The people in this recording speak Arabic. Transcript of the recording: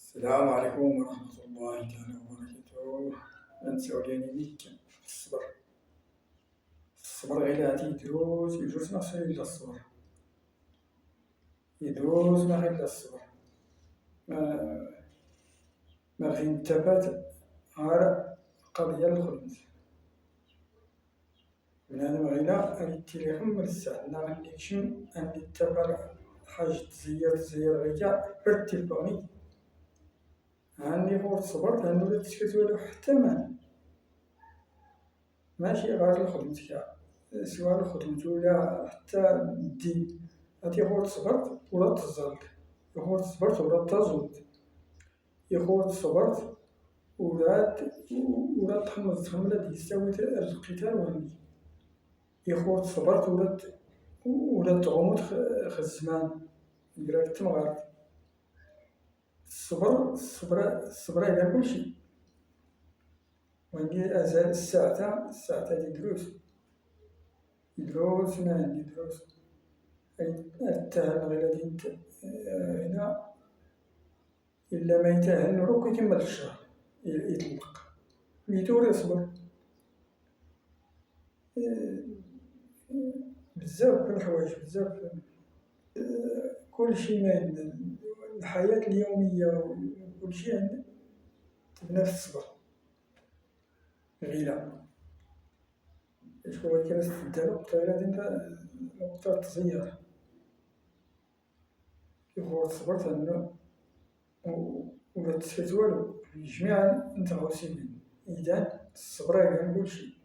السلام عليكم ورحمة الله تعالى وبركاته. نسولي بك الصبر. الصبر غير هادي يدوز ما خصو إلا الصبر، يدوز ما غير إلا الصبر. ما غين تفات غير قضية الخدمة. بنادم غينا غادي التليفون من الساعة غادي نكشم عندي تفا حاجة تزير غيتا برد تلفوني عندي فوق صبرت عندو لا تسكت حتى ماشي غير الخدمة سواء الخدمة ولا حتى الدين. هادي غور صبرت ولا تزلت، غور صبرت ولا تزود، غور صبرت ولا تحمل ديك يستوي القتال وهمي، غور صبرت ولا تغوت خ الزمان يراك تمغار. الصبر على كلشي، وعندي أزال الساعة دروس ما عندي دروس التهم غير غادي هنا إلا ما يتأهل روك يكمل الشهر يطلق يدور يصبر. بزاف الحوايج بزاف كلشي ما الحياة اليومية وكلشي تبنى في الصبر. غيلا شكون كنستنى نقطة غير هادي نقطة التزيير، غور صبرت عندنا ولا تسكت والو جميعا نتغوصي بيه. إذن الصبر على كلشي.